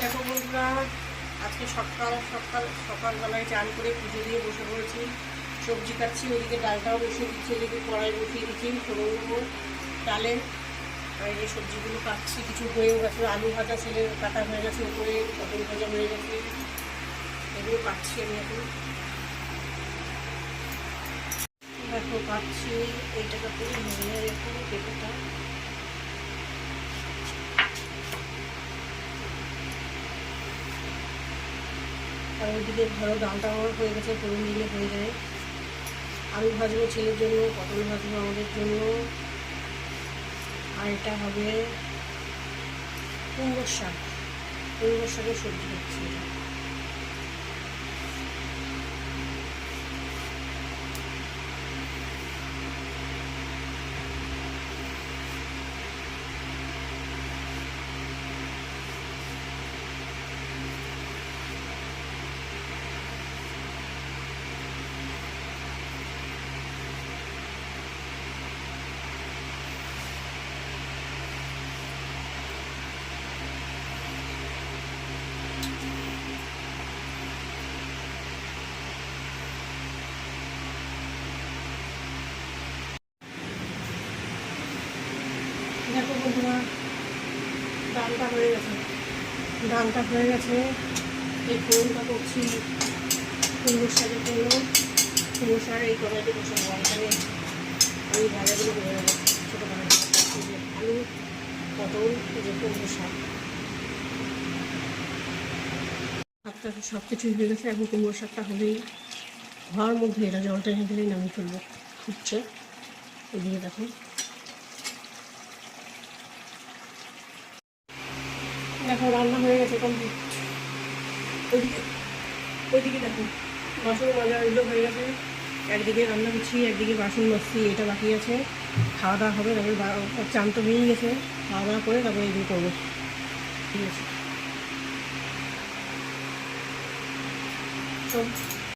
দেখো বন্ধুরা, আজকে সকালবেলায় চান করে পুজো দিয়ে বসে পড়েছি। সবজি কাটছি, ওইদিকে ডালটাও বসিয়ে দিচ্ছি, এদিকে কড়াই বসিয়ে দিচ্ছি ছোটো ডালের। আর এই সবজিগুলো কাটছি, কিছু হয়েও গেছে। আলু ভাজা ছেলে কাটা হয়ে গেছে, উপরে পটল ভাজা হয়ে গেছে, এগুলো কাটছি আমি এখন। দেখো কাটছি, এইটাকে ভেঙে রেখে পেঁপেটা। আর ওইদিকে ধরো ডালটা আমার হয়ে গেছে, ফোড়ন দিলে হয়ে যায়। আলু ভাজবো ছেলের জন্য, পটল ভাজবো আমাদের জন্য। আর এটা হবে কুমড়োর শাকের সবজি হচ্ছে এটা। দেখো বন্ধুরা, ডালটা হয়ে গেছে। এই ফোড়নটা করছি কুমড়োর শাকের জন্য। কুমড়োর শাক এই কড়াইতে বসাবো। এখানে আমি ভাজাগুলো করে নেবো ছোটো ভাজা, আলু পটল, যে কুমড়োর শাক। শাকটা সব কিছুই হয়ে গেছে। এখন কুমড়োর শাকটা হলেই হওয়ার মধ্যে এটা জলটা এনে দিলেই নামিয়ে ফেলবো। ফুটছে এদিকে। দেখো রান্না হয়ে গেছে কমপ্লিট। ওইদিকে দেখো বাসন মাজা এগুলো হয়ে গেছে। একদিকে রান্না করছি, একদিকে বাসন মাজছি, এটা বাকি আছে। খাওয়া দাওয়া হবে, তারপরে চান তো হয়েই গেছে। খাওয়া দাওয়া করে তারপরে এগুলো করবো। ঠিক আছে।